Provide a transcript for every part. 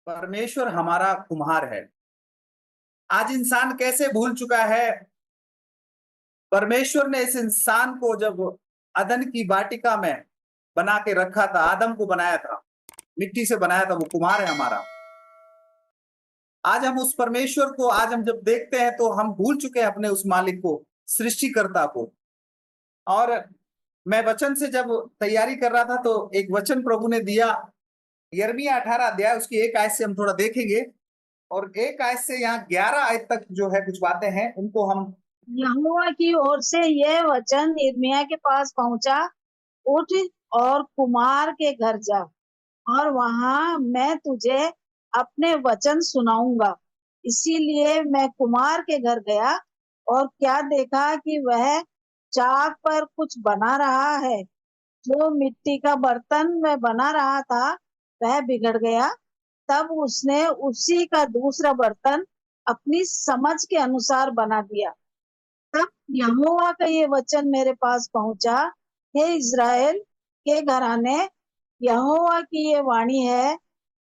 परमेश्वर हमारा कुम्हार है। आज इंसान कैसे भूल चुका है। परमेश्वर ने इस इंसान को जब अदन की वाटिका में बना के रखा था, आदम को बनाया था, मिट्टी से बनाया था, वो कुम्हार है हमारा। आज हम उस परमेश्वर को आज हम जब देखते हैं तो हम भूल चुके हैं अपने उस मालिक को, सृष्टिकर्ता को। और मैं वचन से जब तैयारी कर रहा था तो एक वचन प्रभु ने दिया, यिर्मयाह 18 अध्याय उसकी एक आयत से हम थोड़ा देखेंगे, और एक आयत से यहाँ 11 आयत तक जो है कुछ बातें हैं उनको हम। यहोवा की ओर से यह वचन यिर्मयाह के पास पहुंचा, उठ और कुम्हार के घर जा, और वहां मैं तुझे अपने वचन सुनाऊंगा। इसीलिए मैं कुम्हार के घर गया और क्या देखा कि वह चाक पर कुछ बना रहा है। जो मिट्टी का बर्तन में बना रहा था वह बिगड़ गया। तब उसने उसी का दूसरा बर्तन अपनी समझ के अनुसार बना दिया। तब यहोवा का ये वचन मेरे पास पहुंचा, हे इज़राइल के घराने, यहोवा की ये वाणी है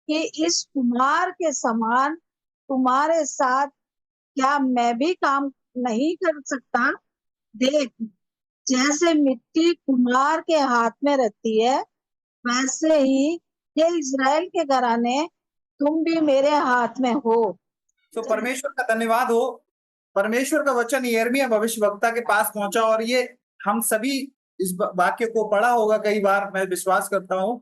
कि इस कुम्हार के समान तुम्हारे साथ क्या मैं भी काम नहीं कर सकता। देख, जैसे मिट्टी कुम्हार के हाथ में रहती है, वैसे ही हे इज़राइल के घराने, तुम भी मेरे हाथ में हो। तो परमेश्वर का धन्यवाद हो। परमेश्वर का वचन यिर्मयाह भविष्यवक्ता के पास पहुंचा, और ये हम सभी इस वाक्य को पढ़ा होगा कई बार, मैं विश्वास करता हूं।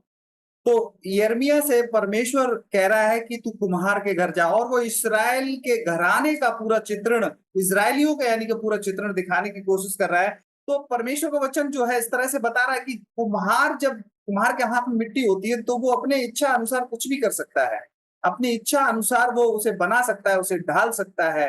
तो यिर्मयाह से परमेश्वर कह रहा है कि तू कुम्हार के घर जा, और वो इस्राएल के घराने का पूरा चित्रण, इस्राएलियों का यानी कि पूरा चित्रण दिखाने की कोशिश कर रहा है। तो परमेश्वर का वचन जो है इस तरह से बता रहा है कि कुम्हार जब कुम्हार के हाथ में मिट्टी होती है तो वो अपने इच्छा अनुसार कुछ भी कर सकता है, अपनी इच्छा अनुसार वो उसे बना सकता है, उसे ढाल सकता है।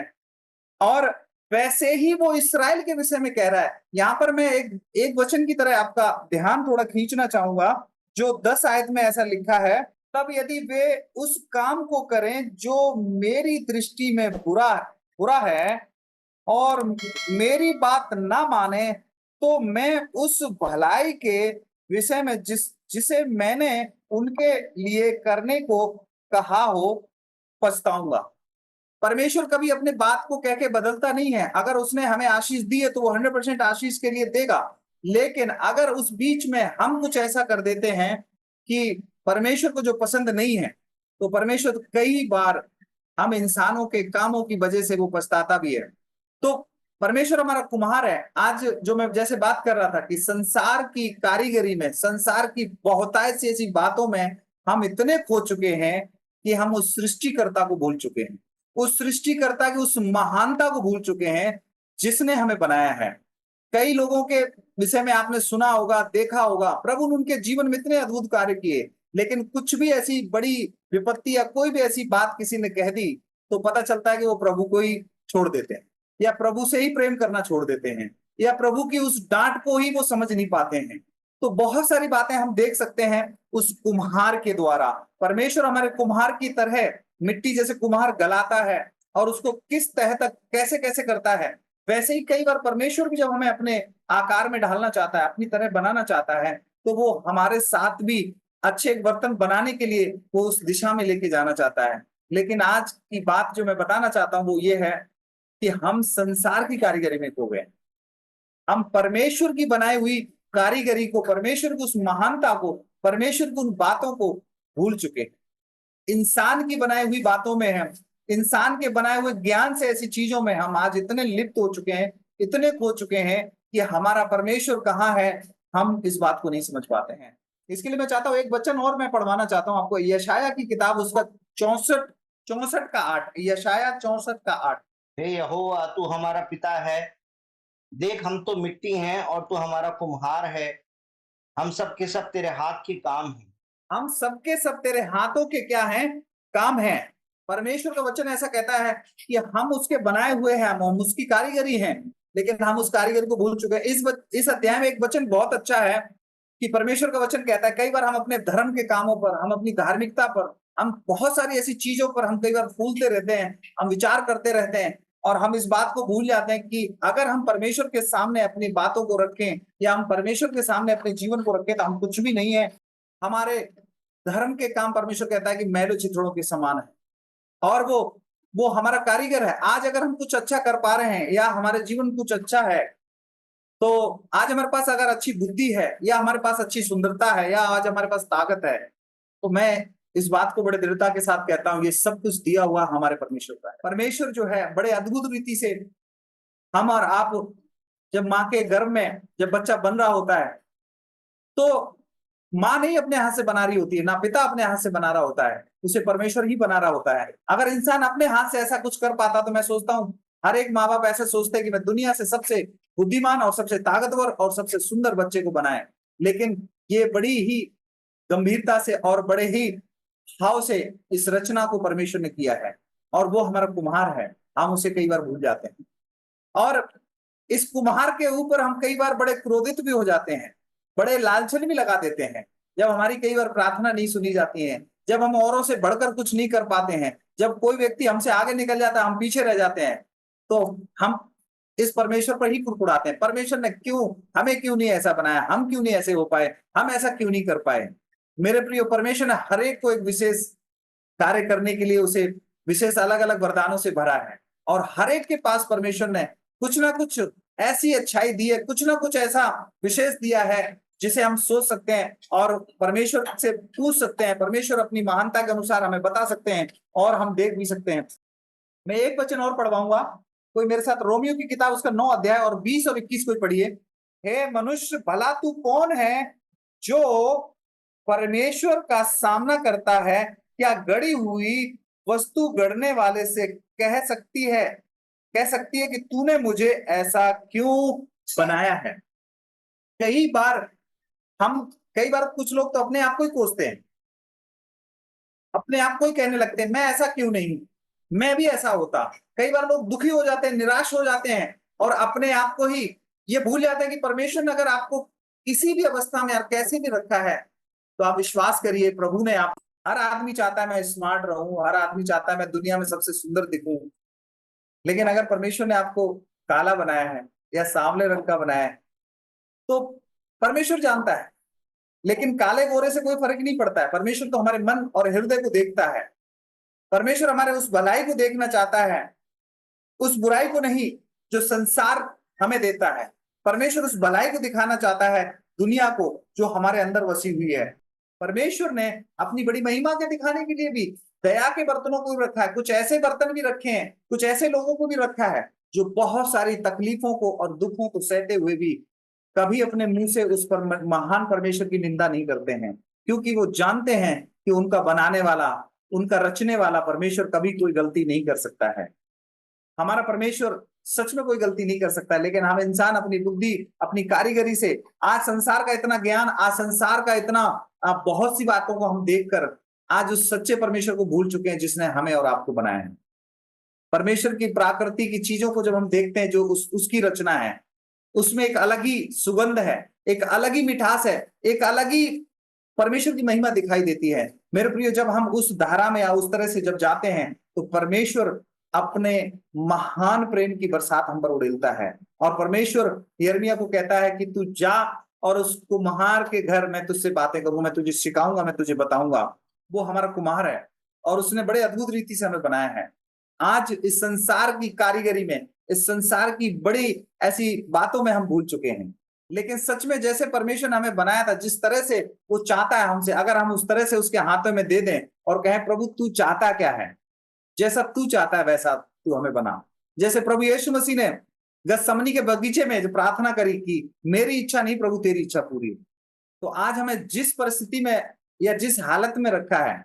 और वैसे ही वो इसराइल के विषय में कह रहा है। यहां पर मैं एक एक वचन की तरह आपका ध्यान थोड़ा खींचना चाहूंगा, जो 10 आयत में ऐसा लिखा है, तब यदि वे उस काम को करें जो मेरी दृष्टि में बुरा बुरा है और मेरी बात ना माने, तो मैं उस भलाई के विषय में जिसे मैंने उनके लिए करने को कहा हो, पछताऊंगा। परमेश्वर कभी अपने बात को कह के बदलता नहीं है। अगर उसने हमें आशीष दी है तो वो 100% आशीष के लिए देगा। लेकिन अगर उस बीच में हम कुछ ऐसा कर देते हैं कि परमेश्वर को जो पसंद नहीं है, तो परमेश्वर कई बार हम इंसानों के कामों की वजह से वो पछताता भी है। तो परमेश्वर हमारा कुम्हार है। आज जो मैं जैसे बात कर रहा था कि संसार की कारीगरी में, संसार की बहुतायत से ऐसी बातों में हम इतने खो चुके हैं कि हम उस सृष्टिकर्ता को भूल चुके हैं, उस सृष्टिकर्ता की उस महानता को भूल चुके हैं जिसने हमें बनाया है। कई लोगों के विषय में आपने सुना होगा, देखा होगा, प्रभु ने उनके जीवन में इतने अद्भुत कार्य किए, लेकिन कुछ भी ऐसी बड़ी विपत्ति या कोई भी ऐसी बात किसी ने कह दी तो पता चलता है कि वो प्रभु को ही छोड़ देते हैं, या प्रभु से ही प्रेम करना छोड़ देते हैं, या प्रभु की उस डांट को ही वो समझ नहीं पाते हैं। तो बहुत सारी बातें हम देख सकते हैं उस कुम्हार के द्वारा। परमेश्वर हमारे कुम्हार की तरह मिट्टी जैसे कुम्हार गलाता है और उसको किस तह तक कैसे कैसे करता है, वैसे ही कई बार परमेश्वर भी जब हमें अपने आकार में ढालना चाहता है, अपनी तरह बनाना चाहता है, तो वो हमारे साथ भी अच्छे एक बर्तन बनाने के लिए वो उस दिशा में लेके जाना चाहता है। लेकिन आज की बात जो मैं बताना चाहता हूं वो ये है कि हम संसार की कारीगरी में खो गए। हम परमेश्वर की बनाई हुई कारीगरी को, परमेश्वर की उस महानता को, परमेश्वर की उन बातों को भूल चुके हैं। इंसान की बनाई हुई बातों में हम, इंसान के बनाए हुए ज्ञान से ऐसी चीजों में हम आज इतने लिप्त हो चुके हैं, इतने खो चुके हैं कि हमारा परमेश्वर कहाँ है, हम इस बात को नहीं समझ पाते हैं। इसके लिए मैं चाहता हूं एक वचन और मैं पढ़वाना चाहता हूं आपको, यशायाह की किताब, उसका 64 का 8, यशायाह 64 का 8। हे यहोवा, तू हमारा पिता है। देख, हम तो मिट्टी हैं और तू हमारा कुम्हार है। हम सब के सब तेरे हाथ के काम हैं। हम सबके सब तेरे हाथों के क्या हैं, काम हैं। परमेश्वर का वचन ऐसा कहता है कि हम उसके बनाए हुए हैं, हम उसकी कारीगरी हैं, लेकिन हम उस कारीगरी को भूल चुके हैं। इस अध्याय में एक वचन बहुत अच्छा है कि परमेश्वर का वचन कहता है, कई बार हम अपने धर्म के कामों पर, हम अपनी धार्मिकता पर, हम बहुत सारी ऐसी चीजों पर हम कई बार फूलते रहते हैं, हम विचार करते रहते हैं, और हम इस बात को भूल जाते हैं कि अगर हम परमेश्वर के सामने अपनी बातों को रखें या हम परमेश्वर के सामने अपने जीवन को रखें तो हम कुछ भी नहीं है। हमारे धर्म के काम परमेश्वर कहता है कि मैलो चिथड़ों के समान है, और वो हमारा कारीगर है। आज अगर हम कुछ अच्छा कर पा रहे हैं या हमारे जीवन कुछ अच्छा है, तो आज हमारे पास अगर अच्छी बुद्धि है या हमारे पास अच्छी सुंदरता है या आज हमारे पास ताकत है, तो मैं इस बात को बड़े दृढ़ता के साथ कहता हूं, ये सब कुछ दिया हुआ हमारे परमेश्वर का है। परमेश्वर जो है बड़े अद्भुत रीति से, हम और आप जब माँ के गर्भ में जब बच्चा बन रहा होता है, तो माँ नहीं अपने हाथ से बना रही होती है, ना पिता अपने हाथ से बना रहा होता है, उसे परमेश्वर ही बना रहा होता है। अगर इंसान अपने हाथ से ऐसा कुछ कर पाता, तो मैं सोचता हूँ हर एक माँ बाप ऐसे सोचते हैं कि मैं दुनिया से सबसे बुद्धिमान और सबसे ताकतवर और सबसे सुंदर बच्चे को बनाए। लेकिन ये बड़ी ही गंभीरता से और बड़े ही भाव से इस रचना को परमेश्वर ने किया है, और वो हमारा कुम्हार है। हम उसे कई बार भूल जाते हैं, और इस कुम्हार के ऊपर हम कई बार बड़े क्रोधित भी हो जाते हैं, बड़े लालछन भी लगा देते हैं, जब हमारी कई बार प्रार्थना नहीं सुनी जाती है, जब हम औरों से बढ़कर कुछ नहीं कर पाते हैं, जब कोई व्यक्ति हमसे आगे निकल जाता है, हम पीछे रह जाते हैं, तो हम इस परमेश्वर पर ही कुड़कुड़ाते हैं। परमेश्वर ने हमें क्यों नहीं ऐसा बनाया, हम क्यों नहीं ऐसे हो पाए, हम ऐसा क्यों नहीं कर पाए। मेरे प्रिय, परमेश्वर ने हर एक को एक विशेष कार्य करने के लिए उसे विशेष अलग अलग वरदानों से भरा है, और हर एक के पास परमेश्वर ने कुछ ना कुछ ऐसी अच्छाई दी है, कुछ ना कुछ ऐसा विशेष दिया है जिसे हम सोच सकते हैं और परमेश्वर से पूछ सकते हैं। परमेश्वर अपनी महानता के अनुसार हमें बता सकते हैं और हम देख भी सकते हैं। मैं एक वचन और पढ़वाऊंगा, कोई मेरे साथ रोमियो की किताब उसका 9 अध्याय और 20 और 21 कोई पढ़िए। हे मनुष्य, भला तू कौन है जो परमेश्वर का सामना करता है? क्या गढ़ी हुई वस्तु गढ़ने वाले से कह सकती है कि तूने मुझे ऐसा क्यों बनाया है? कई बार कुछ लोग तो अपने आप को ही कोसते हैं, अपने आप को ही कहने लगते हैं, मैं ऐसा क्यों नहीं, मैं भी ऐसा होता। कई बार लोग दुखी हो जाते हैं, निराश हो जाते हैं, और अपने आप को ही ये भूल जाते हैं कि परमेश्वर ने अगर आपको किसी भी अवस्था में कैसे भी रखा है, तो आप विश्वास करिए, प्रभु ने आप हर आदमी चाहता है मैं स्मार्ट रहूं, हर आदमी चाहता है मैं दुनिया में सबसे सुंदर दिखूं, लेकिन अगर परमेश्वर ने आपको काला बनाया है या सांवले रंग का बनाया है, तो परमेश्वर जानता है। लेकिन काले गोरे से कोई फर्क नहीं पड़ता है, परमेश्वर तो हमारे मन और हृदय को देखता है। परमेश्वर हमारे उस भलाई को देखना चाहता है, उस बुराई को नहीं जो संसार हमें देता है। परमेश्वर उस भलाई को दिखाना चाहता है दुनिया को जो हमारे अंदर वसी हुई है। परमेश्वर ने अपनी बड़ी महिमा के दिखाने के लिए भी दया के बर्तनों को भी रखा है, कुछ ऐसे बर्तन भी रखे हैं, कुछ ऐसे लोगों को भी रखा है जो बहुत सारी तकलीफों को और दुखों को सहते हुए भी कभी अपने मुंह से उस पर महान परमेश्वर की निंदा नहीं करते हैं, क्योंकि वो जानते हैं कि उनका बनाने वाला, उनका रचने वाला परमेश्वर कभी कोई गलती नहीं कर सकता है। हमारा परमेश्वर सच में कोई गलती नहीं कर सकता है, लेकिन हम इंसान अपनी बुद्धि, अपनी कारीगरी से आज संसार का इतना ज्ञान, आज संसार का इतना बहुत सी बातों को हम देखकर आज उस सच्चे परमेश्वर को भूल चुके हैं जिसने हमें और आपको बनाया है। परमेश्वर की प्रकृति की चीजों को जब हम देखते हैं जो उसकी रचना है, उसमें एक अलग ही सुगंध है, एक अलग ही मिठास है, एक अलग ही परमेश्वर की महिमा दिखाई देती है। मेरे प्रियो, जब हम उस धारा में या उस तरह से जब जाते हैं, तो परमेश्वर अपने महान प्रेम की बरसात हम पर उड़ेलता है, और परमेश्वर यिर्मयाह को कहता है कि तू जा और उस कुम्हार के घर मैं तुझसे बातें करूं, मैं तुझे सिखाऊंगा, मैं तुझे बताऊंगा। वो हमारा कुम्हार है और उसने बड़े अद्भुत रीति से हमें बनाया है। आज इस संसार की कारीगरी में, इस संसार की बड़ी ऐसी बातों में हम भूल चुके हैं, लेकिन सच में जैसे परमेश्वर ने हमें बनाया था, जिस तरह से वो चाहता है हमसे, अगर हम उस तरह से उसके हाथों में दे दें और कहें प्रभु तू चाहता क्या है, जैसा तू चाहता है वैसा तू हमें बना। जैसे प्रभु यीशु मसीह ने गतसमनी के बगीचे में जो प्रार्थना करी कि मेरी इच्छा नहीं प्रभु तेरी इच्छा पूरी हो, तो आज हमें जिस परिस्थिति में या जिस हालत में रखा है,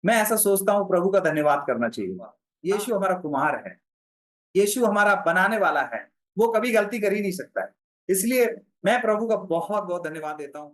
मैं ऐसा सोचता हूं प्रभु का धन्यवाद करना चाहिए। यीशु हमारा कुम्हार है, यीशु हमारा बनाने वाला है, वो कभी गलती कर ही नहीं सकता है। इसलिए मैं प्रभु का बहुत बहुत धन्यवाद देता हूं।